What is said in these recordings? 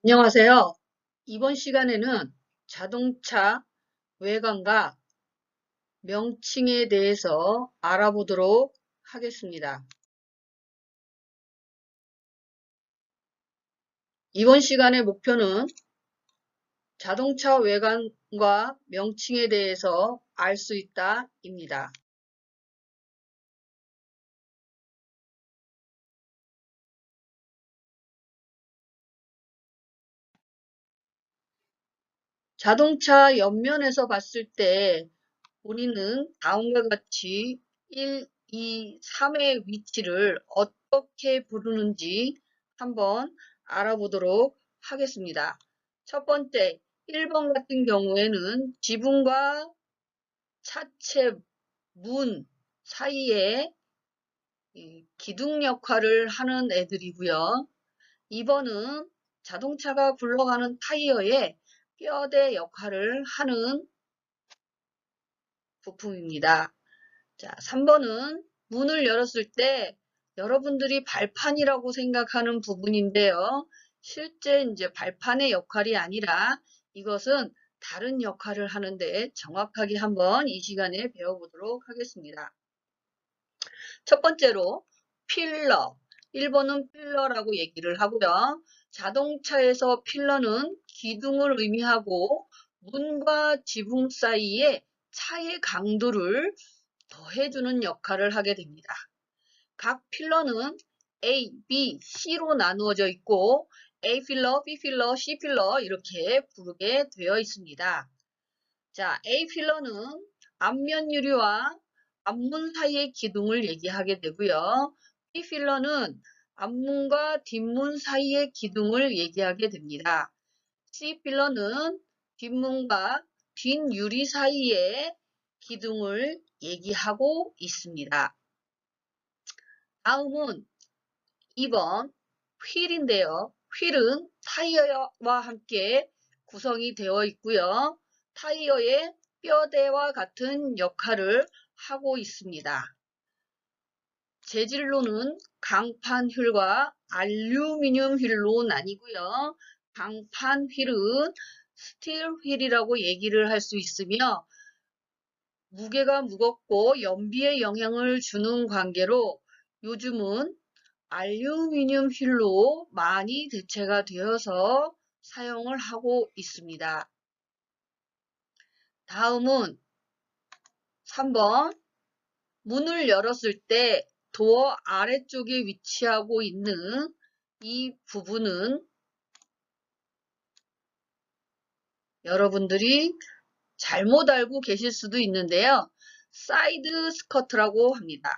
안녕하세요. 이번 시간에는 자동차 외관과 명칭에 대해서 알아보도록 하겠습니다. 이번 시간의 목표는 자동차 외관과 명칭에 대해서 알 수 있다입니다. 자동차 옆면에서 봤을 때 우리는 다음과 같이 1, 2, 3의 위치를 어떻게 부르는지 한번 알아보도록 하겠습니다. 첫 번째, 1번 같은 경우에는 지붕과 차체 문 사이에 기둥 역할을 하는 애들이고요. 2번은 자동차가 굴러가는 타이어의 뼈대 역할을 하는 부품입니다. 자, 3번은 문을 열었을 때 여러분들이 발판이라고 생각하는 부분인데요. 실제 이제 발판의 역할이 아니라 이것은 다른 역할을 하는데 정확하게 한번 이 시간에 배워보도록 하겠습니다. 첫 번째로 필러. 1번은 필러라고 얘기를 하고요. 자동차에서 필러는 기둥을 의미하고 문과 지붕 사이에 차의 강도를 더해주는 역할을 하게 됩니다. 각 필러는 A, B, C로 나누어져 있고 A 필러, B 필러, C 필러 이렇게 부르게 되어 있습니다. 자, A 필러는 앞면 유리와 앞문 사이의 기둥을 얘기하게 되고요. B 필러는 앞문과 뒷문 사이의 기둥을 얘기하게 됩니다. C 필러는 뒷문과 뒷유리 사이의 기둥을 얘기하고 있습니다. 다음은 2번 휠인데요. 휠은 타이어와 함께 구성이 되어 있고요. 타이어의 뼈대와 같은 역할을 하고 있습니다. 재질로는 강판 휠과 알루미늄 휠로 나뉘고요. 강판 휠은 스틸 휠이라고 얘기를 할 수 있으며 무게가 무겁고 연비에 영향을 주는 관계로 요즘은 알루미늄 휠로 많이 대체가 되어서 사용을 하고 있습니다. 다음은 3번 문을 열었을 때 도어 아래쪽에 위치하고 있는 이 부분은 여러분들이 잘못 알고 계실 수도 있는데요. 사이드 스커트라고 합니다.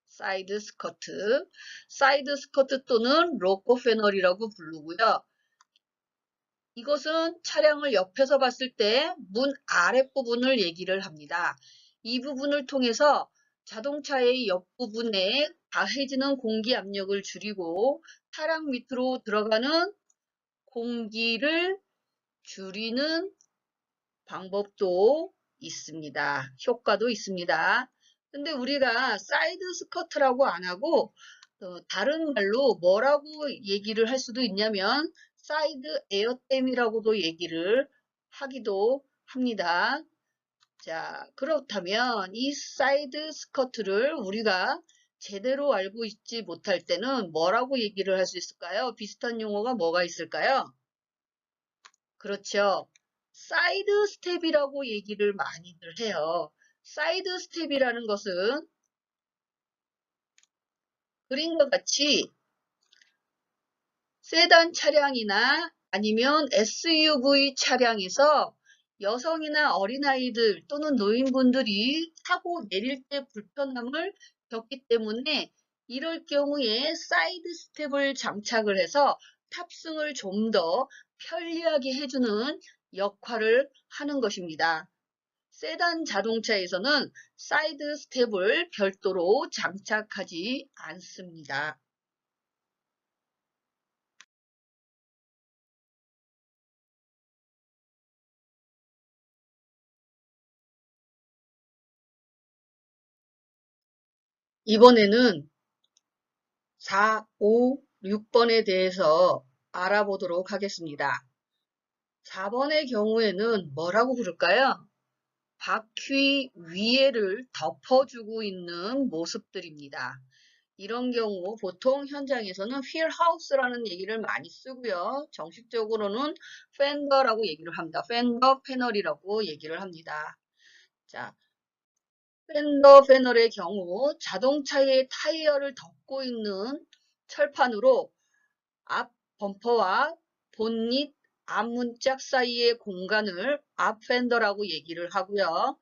사이드 스커트. 사이드 스커트 또는 로코 패널이라고 부르고요. 이것은 차량을 옆에서 봤을 때 문 아랫부분을 얘기를 합니다. 이 부분을 통해서 자동차의 옆부분에 가해지는 공기 압력을 줄이고 차량 밑으로 들어가는 공기를 줄이는 방법도 있습니다. 효과도 있습니다. 근데 우리가 사이드 스커트라고 안 하고 다른 말로 뭐라고 얘기를 할 수도 있냐면 사이드 에어댐이라고도 얘기를 하기도 합니다. 자, 그렇다면 이 사이드 스커트를 우리가 제대로 알고 있지 못할 때는 뭐라고 얘기를 할 수 있을까요? 비슷한 용어가 뭐가 있을까요? 그렇죠. 사이드 스텝이라고 얘기를 많이들 해요. 사이드 스텝이라는 것은 그림과 같이 세단 차량이나 아니면 SUV 차량에서 여성이나 어린아이들 또는 노인분들이 타고 내릴 때 불편함을 겪기 때문에 이럴 경우에 사이드 스텝을 장착을 해서 탑승을 좀 더 편리하게 해주는 역할을 하는 것입니다. 세단 자동차에서는 사이드 스텝을 별도로 장착하지 않습니다. 이번에는 4, 5, 6번에 대해서 알아보도록 하겠습니다. 4번의 경우에는 뭐라고 부를까요? 바퀴 위에를 덮어주고 있는 모습들입니다. 이런 경우 보통 현장에서는 휠하우스라는 얘기를 많이 쓰고요. 정식적으로는 펜더라고 얘기를 합니다. 펜더 패널이라고 얘기를 합니다. 자, 펜더 패널의 경우 자동차의 타이어를 덮고 있는 철판으로 앞 범퍼와 본닛 앞문짝 사이의 공간을 앞펜더라고 얘기를 하고요.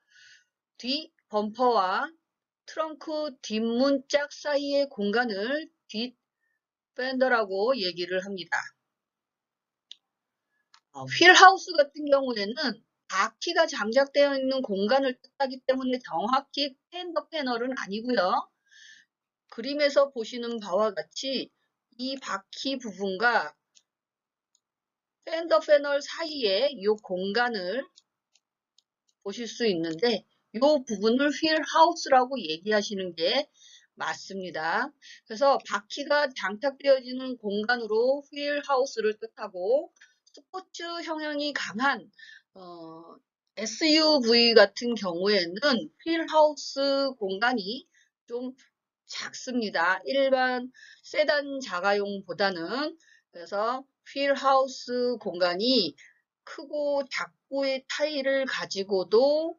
뒷 범퍼와 트렁크 뒷문짝 사이의 공간을 뒷펜더라고 얘기를 합니다. 휠하우스 같은 경우에는 바퀴가 장착되어 있는 공간을 뜻하기 때문에 정확히 펜더 패널은 아니고요. 그림에서 보시는 바와 같이 이 바퀴 부분과 펜더 패널 사이에 이 공간을 보실 수 있는데 이 부분을 휠하우스라고 얘기하시는 게 맞습니다. 그래서 바퀴가 장착되어지는 공간으로 휠하우스를 뜻하고 스포츠 성향이 강한 SUV 같은 경우에는 휠하우스 공간이 좀 작습니다. 일반 세단 자가용보다는. 그래서 휠하우스 공간이 크고 작고의 타일을 가지고도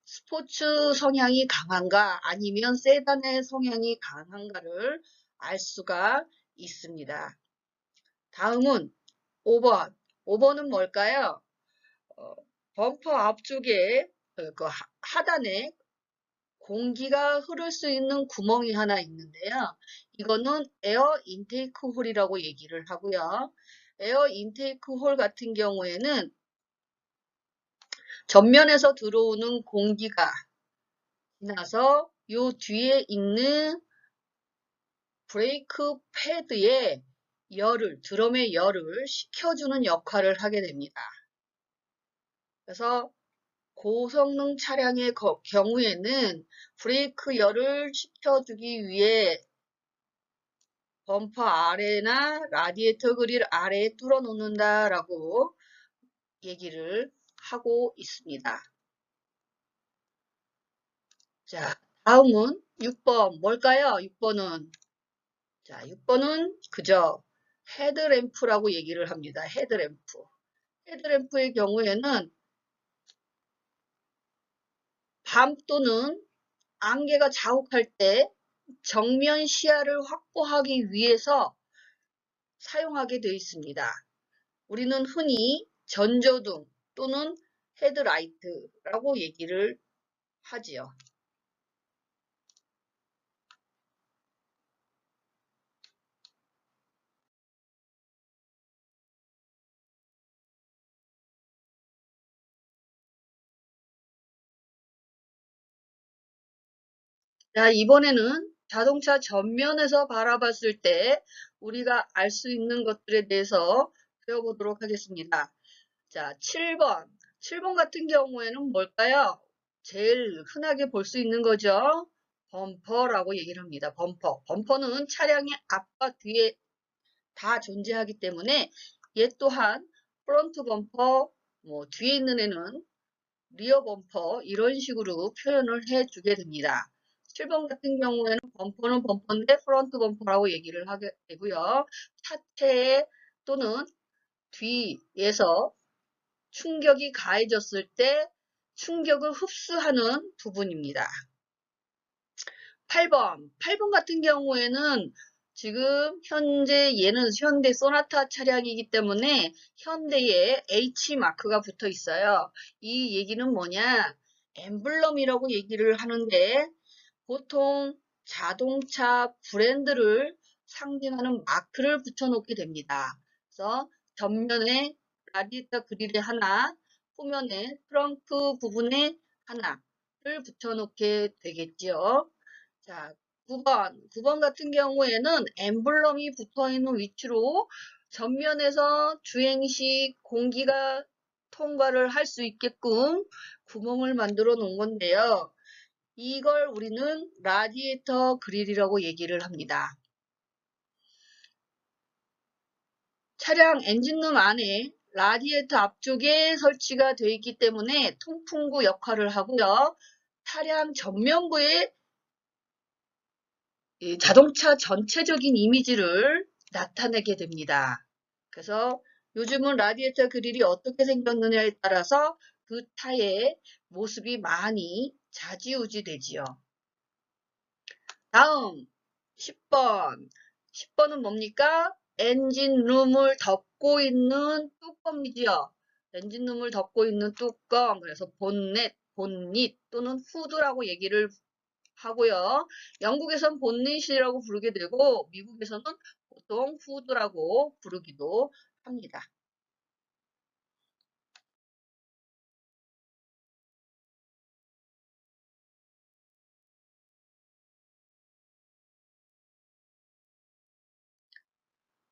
스포츠 성향이 강한가 아니면 세단의 성향이 강한가를 알 수가 있습니다. 다음은 5번. 5번은 뭘까요? 범퍼 앞쪽에 그 하단에 공기가 흐를 수 있는 구멍이 하나 있는데요. 이거는 에어 인테이크 홀이라고 얘기를 하고요. 에어 인테이크 홀 같은 경우에는 전면에서 들어오는 공기가 지나서 요 뒤에 있는 브레이크 패드에 드럼의 열을 식혀주는 역할을 하게 됩니다. 그래서 고성능 차량의 경우에는 브레이크 열을 식혀주기 위해 범퍼 아래나 라디에이터 그릴 아래에 뚫어 놓는다라고 얘기를 하고 있습니다. 자, 다음은 6번 뭘까요? 6번은 자, 6번은 그저 헤드램프라고 얘기를 합니다. 헤드램프. 헤드램프의 경우에는 밤 또는 안개가 자욱할 때 정면 시야를 확보하기 위해서 사용하게 되어 있습니다. 우리는 흔히 전조등 또는 헤드라이트라고 얘기를 하지요. 자, 이번에는 자동차 전면에서 바라봤을 때 우리가 알 수 있는 것들에 대해서 배워보도록 하겠습니다. 자, 7번. 7번 같은 경우에는 뭘까요? 제일 흔하게 볼 수 있는 거죠. 범퍼라고 얘기를 합니다. 범퍼. 범퍼는 차량의 앞과 뒤에 다 존재하기 때문에 얘 또한 프론트 범퍼, 뒤에 있는 애는 리어 범퍼 이런 식으로 표현을 해주게 됩니다. 7번 같은 경우에는 범퍼는 범퍼인데 프론트 범퍼라고 얘기를 하게 되고요. 차체에 또는 뒤에서 충격이 가해졌을 때 충격을 흡수하는 부분입니다. 8번 같은 경우에는 지금 현재 얘는 현대 소나타 차량이기 때문에 현대에 H마크가 붙어 있어요. 이 얘기는 뭐냐? 엠블럼이라고 얘기를 하는데 보통 자동차 브랜드를 상징하는 마크를 붙여놓게 됩니다. 그래서 전면에 라디에이터 그릴에 하나, 후면에 트렁크 부분에 하나를 붙여놓게 되겠죠. 자, 9번 같은 경우에는 엠블럼이 붙어있는 위치로 전면에서 주행 시 공기가 통과를 할 수 있게끔 구멍을 만들어 놓은 건데요. 이걸 우리는 라디에이터 그릴이라고 얘기를 합니다. 차량 엔진룸 안에 라디에이터 앞쪽에 설치가 되어 있기 때문에 통풍구 역할을 하고요. 차량 전면부에 이 자동차 전체적인 이미지를 나타내게 됩니다. 그래서 요즘은 라디에이터 그릴이 어떻게 생겼느냐에 따라서 그 차의 모습이 많이 좌지우지 되지요. 다음 10번. 10번은 뭡니까? 엔진룸을 덮고 있는 뚜껑이지요. 엔진룸을 덮고 있는 뚜껑. 그래서 본넷, 본닛 또는 후드라고 얘기를 하고요. 영국에선 본닛이라고 부르게 되고 미국에서는 보통 후드라고 부르기도 합니다.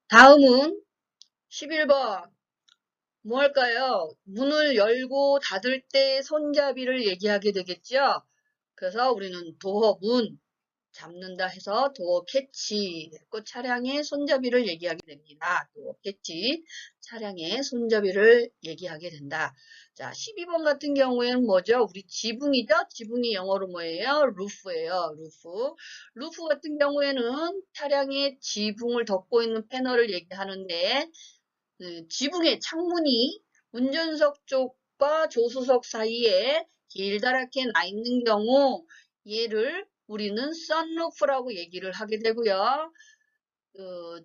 다음은 11번. 뭐 할까요? 문을 열고 닫을 때 손잡이를 얘기하게 되겠죠? 그래서 우리는 도어 문 잡는다 해서 도어 캐치 그 차량의 손잡이를 얘기하게 됩니다. 도어 캐치 차량의 손잡이를 얘기하게 된다. 자, 12번 같은 경우에는 뭐죠? 우리 지붕이죠? 지붕이 영어로 뭐예요? 루프예요. 루프. 루프 같은 경우에는 차량의 지붕을 덮고 있는 패널을 얘기하는데 지붕에 창문이 운전석 쪽과 조수석 사이에 길다랗게 나 있는 경우 얘를 우리는 선루프라고 얘기를 하게 되고요.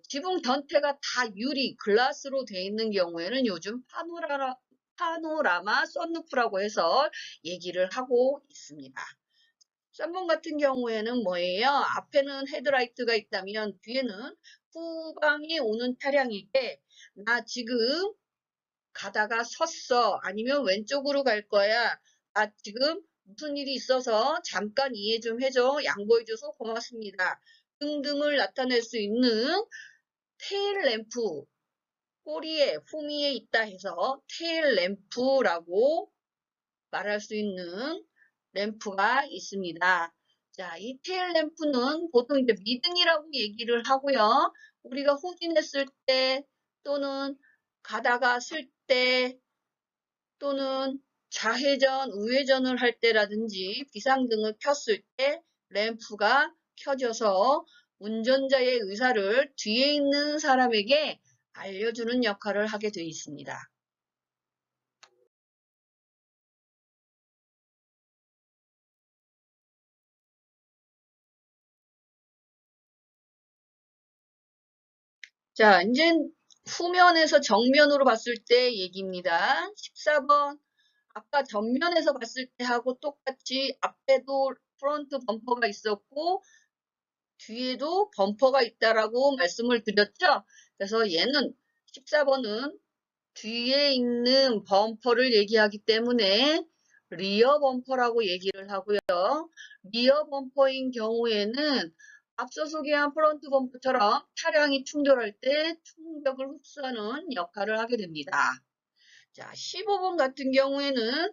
지붕 전체가 다 유리, 글라스로 되어 있는 경우에는 요즘 파노라마 선루프라고 해서 얘기를 하고 있습니다. 3번 같은 경우에는 뭐예요? 앞에는 헤드라이트가 있다면 뒤에는 후방이 오는 차량이게 나 지금 가다가 섰어. 아니면 왼쪽으로 갈 거야. 나 지금 무슨 일이 있어서 잠깐 이해 좀 해줘. 양보해줘서 고맙습니다. 등등을 나타낼 수 있는 테일 램프, 꼬리에 후미에 있다 해서 테일 램프라고 말할 수 있는 램프가 있습니다. 자, 이 테일 램프는 보통 이제 미등이라고 얘기를 하고요. 우리가 후진했을 때 또는 가다가 쓸 때 또는 좌회전, 우회전을 할 때라든지 비상등을 켰을 때 램프가 켜져서 운전자의 의사를 뒤에 있는 사람에게 알려주는 역할을 하게 되어 있습니다. 자, 이제 후면에서 정면으로 봤을 때 얘기입니다. 14번. 아까 전면에서 봤을 때하고 똑같이 앞에도 프론트 범퍼가 있었고 뒤에도 범퍼가 있다라고 말씀을 드렸죠. 그래서 얘는 14번은 뒤에 있는 범퍼를 얘기하기 때문에 리어 범퍼라고 얘기를 하고요. 리어 범퍼인 경우에는 앞서 소개한 프론트 범퍼처럼 차량이 충돌할 때 충격을 흡수하는 역할을 하게 됩니다. 자, 15번 같은 경우에는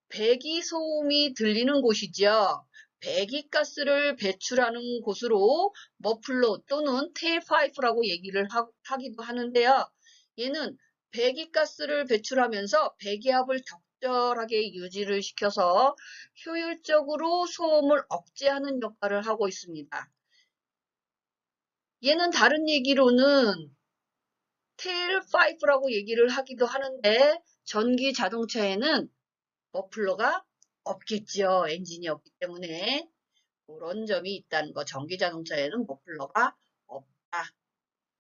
배기 소음이 들리는 곳이죠. 배기가스를 배출하는 곳으로 머플러 또는 테일파이프라고 얘기를 하기도 하는데요. 얘는 배기가스를 배출하면서 배기압을 적절하게 유지를 시켜서 효율적으로 소음을 억제하는 역할을 하고 있습니다. 얘는 다른 얘기로는 테일파이프라고 얘기를 하기도 하는데 전기 자동차에는 머플러가 없겠죠. 엔진이 없기 때문에 그런 점이 있다는 거. 전기 자동차에는 머플러가 없다.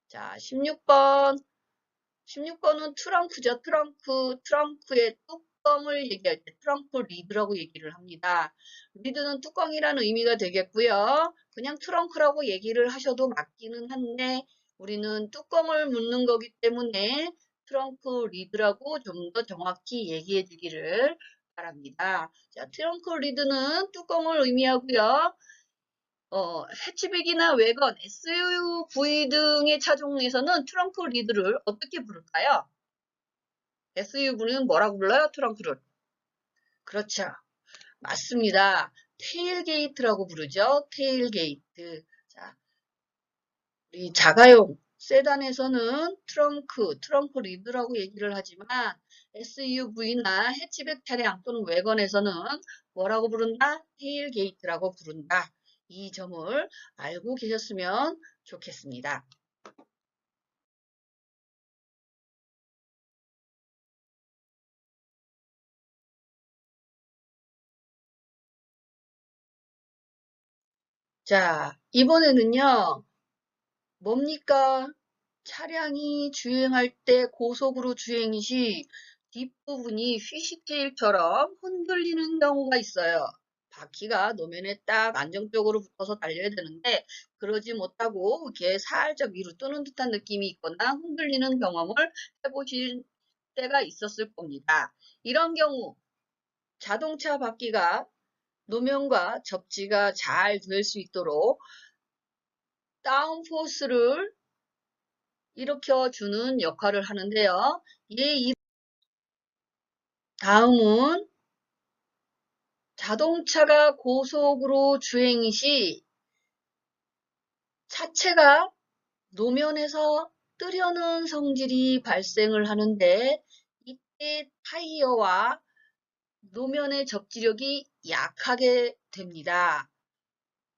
자, 16번. 16번은 트렁크죠. 트렁크의 뚜껑을 얘기할 때 트렁크 리드라고 얘기를 합니다. 리드는 뚜껑이라는 의미가 되겠고요. 그냥 트렁크라고 얘기를 하셔도 맞기는 한데 우리는 뚜껑을 묻는 거기 때문에 트렁크 리드라고 좀 더 정확히 얘기해 주기를 바랍니다. 자, 트렁크 리드는 뚜껑을 의미하고요. 해치백이나 외건, SUV 등의 차종에서는 트렁크 리드를 어떻게 부를까요? SUV는 뭐라고 불러요? 트렁크를. 그렇죠. 맞습니다. 테일게이트라고 부르죠. 테일게이트. 자, 우리 자가용 세단에서는 트렁크 리드라고 얘기를 하지만 SUV나 해치백 차량 또는 외건에서는 뭐라고 부른다? 테일게이트라고 부른다. 이 점을 알고 계셨으면 좋겠습니다. 자, 이번에는요, 뭡니까? 차량이 주행할 때 고속으로 주행 시 뒷부분이 휘시테일처럼 흔들리는 경우가 있어요. 바퀴가 노면에 딱 안정적으로 붙어서 달려야 되는데 그러지 못하고 이렇게 살짝 위로 뜨는 듯한 느낌이 있거나 흔들리는 경험을 해보실 때가 있었을 겁니다. 이런 경우 자동차 바퀴가 노면과 접지가 잘 될 수 있도록 다운포스를 일으켜주는 역할을 하는데요. 다음은 자동차가 고속으로 주행 시 차체가 노면에서 뜨려는 성질이 발생을 하는데 이때 타이어와 노면의 접지력이 약하게 됩니다.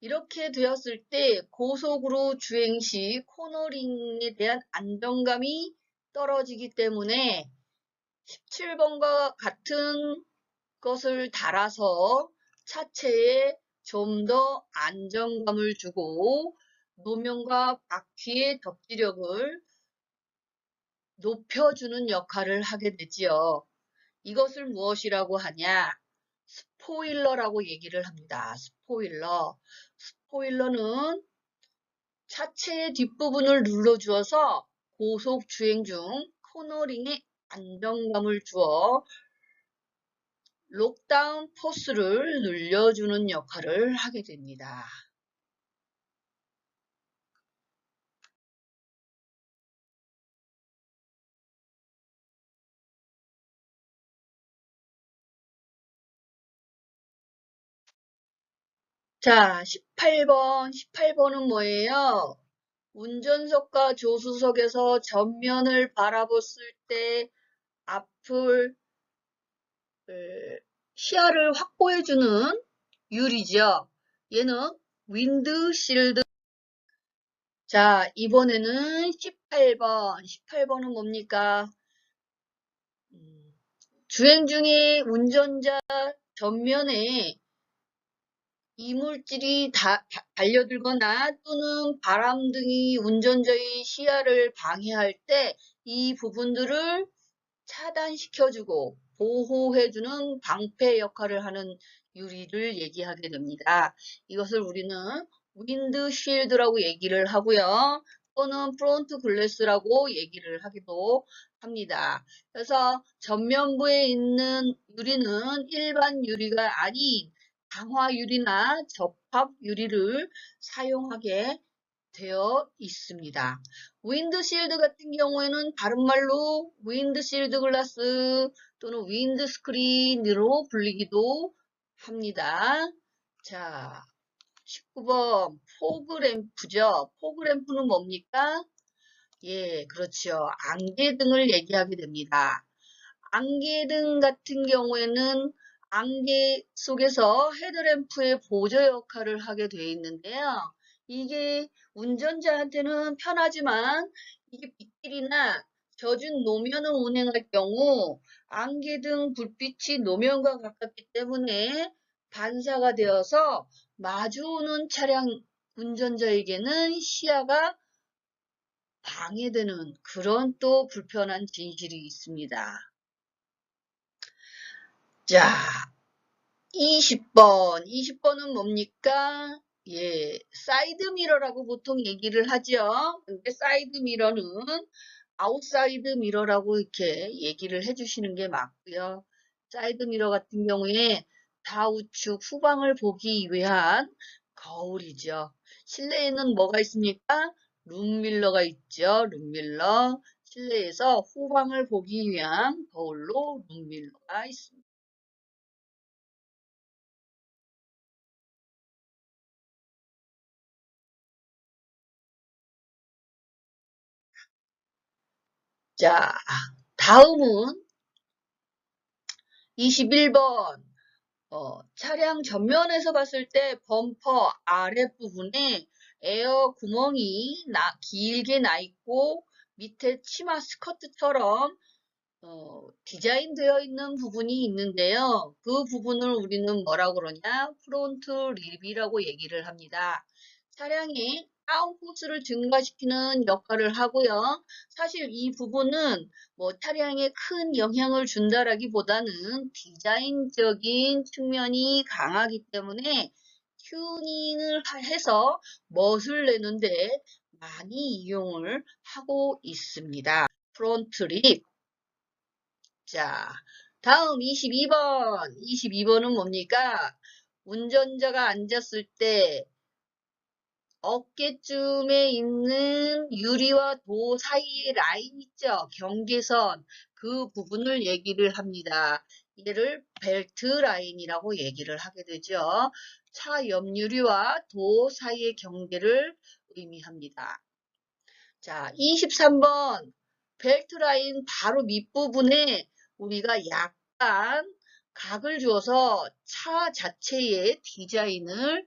이렇게 되었을 때 고속으로 주행 시 코너링에 대한 안정감이 떨어지기 때문에 17번과 같은 것을 달아서 차체에 좀 더 안정감을 주고 노면과 바퀴의 접지력을 높여주는 역할을 하게 되지요. 이것을 무엇이라고 하냐? 스포일러라고 얘기를 합니다. 스포일러. 스포일러는 차체의 뒷부분을 눌러주어서 고속 주행 중 코너링에 안정감을 주어 록다운 포스를 늘려주는 역할을 하게 됩니다. 자, 18번은 뭐예요? 운전석과 조수석에서 전면을 바라봤을 때 앞을 시야를 확보해주는 유리죠. 얘는 윈드실드. 자, 이번에는 18번. 18번은 뭡니까? 주행 중에 운전자 전면에 이물질이 달려들거나 또는 바람 등이 운전자의 시야를 방해할 때 이 부분들을 차단시켜주고 보호해주는 방패 역할을 하는 유리를 얘기하게 됩니다. 이것을 우리는 윈드쉴드라고 얘기를 하고요. 또는 프론트 글래스라고 얘기를 하기도 합니다. 그래서 전면부에 있는 유리는 일반 유리가 아닌 강화 유리나 접합 유리를 사용하게 되어 있습니다. 윈드실드 같은 경우에는 다른 말로 윈드실드 글라스 또는 윈드스크린으로 불리기도 합니다. 자, 19번 포그램프죠. 포그램프는 뭡니까? 예, 그렇죠. 안개등을 얘기하게 됩니다. 안개등 같은 경우에는 안개 속에서 헤드램프의 보조 역할을 하게 되어 있는데요. 이게 운전자한테는 편하지만 이게 빗길이나 젖은 노면을 운행할 경우 안개등 불빛이 노면과 가깝기 때문에 반사가 되어서 마주오는 차량 운전자에게는 시야가 방해되는 그런 또 불편한 진실이 있습니다. 자, 20번은 뭡니까? 예, 사이드 미러라고 보통 얘기를 하죠. 근데 사이드 미러는 아웃사이드 미러라고 이렇게 얘기를 해주시는 게 맞고요. 사이드 미러 같은 경우에 좌우측 후방을 보기 위한 거울이죠. 실내에는 뭐가 있습니까? 룸밀러가 있죠. 룸밀러. 실내에서 후방을 보기 위한 거울로 룸밀러가 있습니다. 자, 다음은 21번. 차량 전면에서 봤을 때 범퍼 아랫부분에 에어 구멍이 길게 나 있고 밑에 치마 스커트처럼 디자인되어 있는 부분이 있는데요. 그 부분을 우리는 뭐라고 그러냐? 프론트 립이라고 얘기를 합니다. 차량의 다운포스를 증가시키는 역할을 하고요. 사실 이 부분은 뭐 차량에 큰 영향을 준다라기보다는 디자인적인 측면이 강하기 때문에 튜닝을 해서 멋을 내는데 많이 이용을 하고 있습니다. 프론트 립. 자, 다음 22번. 22번은 뭡니까? 운전자가 앉았을 때 어깨쯤에 있는 유리와 도 사이의 라인 있죠? 경계선. 그 부분을 얘기를 합니다. 얘를 벨트 라인이라고 얘기를 하게 되죠. 차 옆유리와 도 사이의 경계를 의미합니다. 자, 23번. 벨트 라인 바로 밑부분에 우리가 약간 각을 주어서 차 자체의 디자인을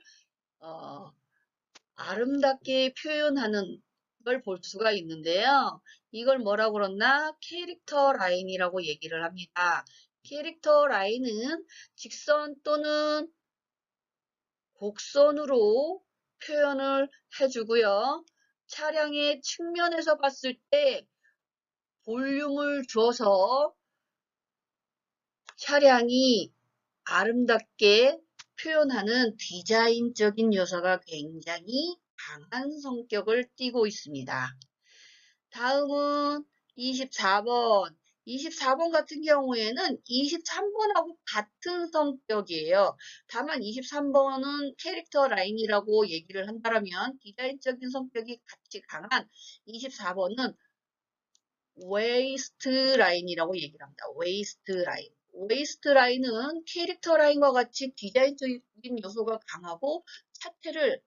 아름답게 표현하는 걸 볼 수가 있는데요. 이걸 뭐라고 그러나? 캐릭터 라인이라고 얘기를 합니다. 캐릭터 라인은 직선 또는 곡선으로 표현을 해주고요. 차량의 측면에서 봤을 때 볼륨을 줘서 차량이 아름답게 표현하는 디자인적인 요소가 굉장히 강한 성격을 띠고 있습니다. 다음은 24번. 24번 같은 경우에는 23번하고 같은 성격이에요. 다만 23번은 캐릭터 라인이라고 얘기를 한다면 디자인적인 성격이 같이 강한 24번은 웨이스트 라인이라고 얘기를 합니다. 웨이스트 라인. 웨이스트 라인은 캐릭터 라인과 같이 디자인적인 요소가 강하고 차체를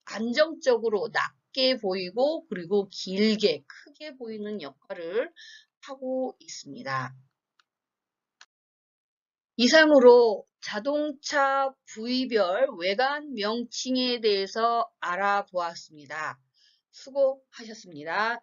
안정적으로 낮게 보이고 그리고 길게 크게 보이는 역할을 하고 있습니다. 이상으로 자동차 부위별 외관 명칭에 대해서 알아보았습니다. 수고하셨습니다.